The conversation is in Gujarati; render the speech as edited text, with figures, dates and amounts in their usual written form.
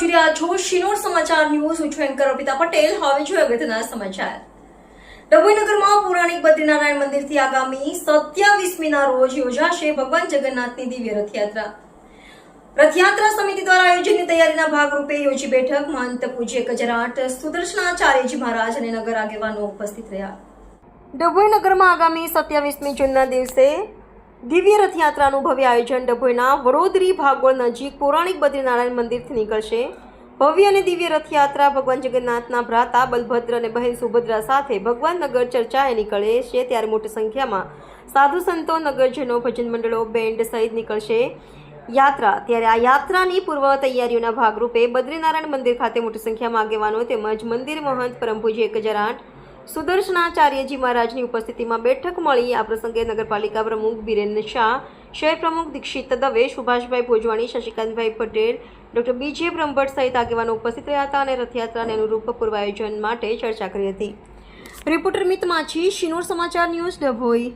જોઈ રહ્યા છો શિનોર સમાચાર ન્યૂઝ. હું છું એન્કર અર્પિતા પટેલ. હવે જોઈએ અગત્યના સમાચાર. ડભોઈ નગરમાં પૌરાણિક બદ્રીનારાયણ મંદિરથી આગામી 27મીના રોજ યોજાશે ભગવાન જગન્નાથની દિવ્ય રથયાત્રા. રથયાત્રા સમિતિ દ્વારા આયોજનની તૈયારીના ભાગરૂપે યોજી બેઠક. મહંત પૂજ્ય ગજરાટ સુદર્શનાચાર્યજી મહારાજ અને નગર આગેવાનો ઉપસ્થિત રહ્યા. ડભોઈ નગરમાં આગામી 27મી જૂનના દિવસે દિવ્ય રથયાત્રાનું ભવ્ય આયોજન ડભોઈના વડોદરી ભાગોળ નજીક પૌરાણિક બદ્રીનારાયણ મંદિરથી નીકળશે. ભવ્ય અને દિવ્ય રથયાત્રા ભગવાન જગન્નાથના ભ્રાતા બલભદ્ર અને બહેન સુભદ્રા સાથે ભગવાન નગર ચર્ચાએ નીકળે છે. ત્યારે મોટી સંખ્યામાં સાધુ સંતો, નગરજનો, ભજન મંડળો, બેન્ડ સહિત નીકળશે યાત્રા. ત્યારે આ યાત્રાની પૂર્વ તૈયારીઓના ભાગરૂપે બદ્રીનારાયણ મંદિર ખાતે મોટી સંખ્યામાં આગેવાનો તેમજ મંદિર મહંત પરમ પૂજ્ય 1008 સુદર્શનાચાર્યજી મહારાજની ઉપસ્થિતિમાં બેઠક મળી. આ પ્રસંગે નગરપાલિકા પ્રમુખ બિરેન શાહ, શહેર પ્રમુખ દીક્ષિત દવે, સુભાષભાઈ ભોજવાણી, શશિકાંતભાઈ પટેલ, ડોક્ટર બીજે બ્રહ્મભટ્ટ સહિત આગેવાનો ઉપસ્થિત રહ્યા હતા અને રથયાત્રાને અનુરૂપ પૂર્વ આયોજન માટે ચર્ચા કરી હતી. રિપોર્ટર મિત માછી, શિનોર સમાચાર ન્યૂઝ, ડભોઈ.